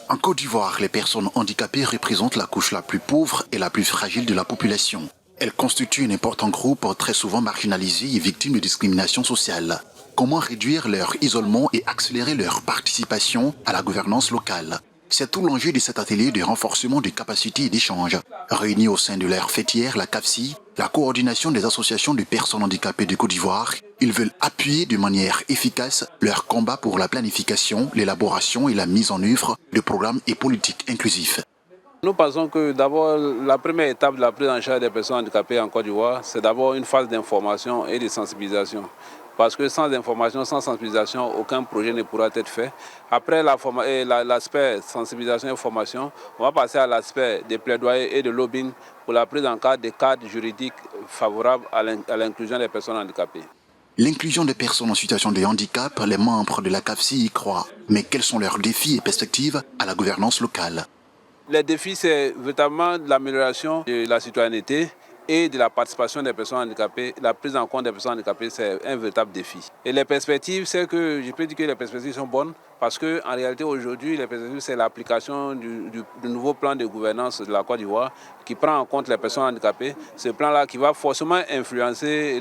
En Côte d'Ivoire, les personnes handicapées représentent la couche la plus pauvre et la plus fragile de la population. Elles constituent un important groupe très souvent marginalisé et victime de discrimination sociale. Comment réduire leur isolement et accélérer leur participation à la gouvernance locale? C'est tout l'enjeu de cet atelier de renforcement des capacités et d'échange. Réunis au sein de l'aire fêtière, la CAFSI, la coordination des associations de personnes handicapées de Côte d'Ivoire, ils veulent appuyer de manière efficace leur combat pour la planification, l'élaboration et la mise en œuvre de programmes et politiques inclusifs. Nous pensons que d'abord, la première étape de la prise en charge des personnes handicapées en Côte d'Ivoire, c'est d'abord une phase d'information et de sensibilisation. Parce que sans information, sans sensibilisation, aucun projet ne pourra être fait. Après l'aspect sensibilisation et formation, on va passer à l'aspect des plaidoyers et de lobbying pour la prise en compte des cadres juridiques favorables à l'inclusion des personnes handicapées. L'inclusion des personnes en situation de handicap, les membres de la CAFSI y croient. Mais quels sont leurs défis et perspectives à la gouvernance locale? Les défis, c'est véritablement l'amélioration de la citoyenneté et de la participation des personnes handicapées. La prise en compte des personnes handicapées, c'est un véritable défi. Et les perspectives, c'est que je peux dire que les perspectives sont bonnes parce qu'en réalité, aujourd'hui, les perspectives, c'est l'application du nouveau plan de gouvernance de la Côte d'Ivoire qui prend en compte les personnes handicapées. Ce plan-là qui va forcément influencer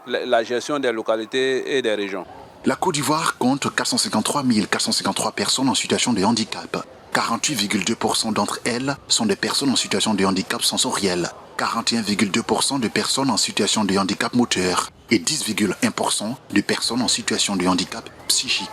la gestion des localités et des régions. La Côte d'Ivoire compte 453 453 personnes en situation de handicap. 48,2% d'entre elles sont des personnes en situation de handicap sensoriel, 41,2% de personnes en situation de handicap moteur et 10,1% de personnes en situation de handicap psychique.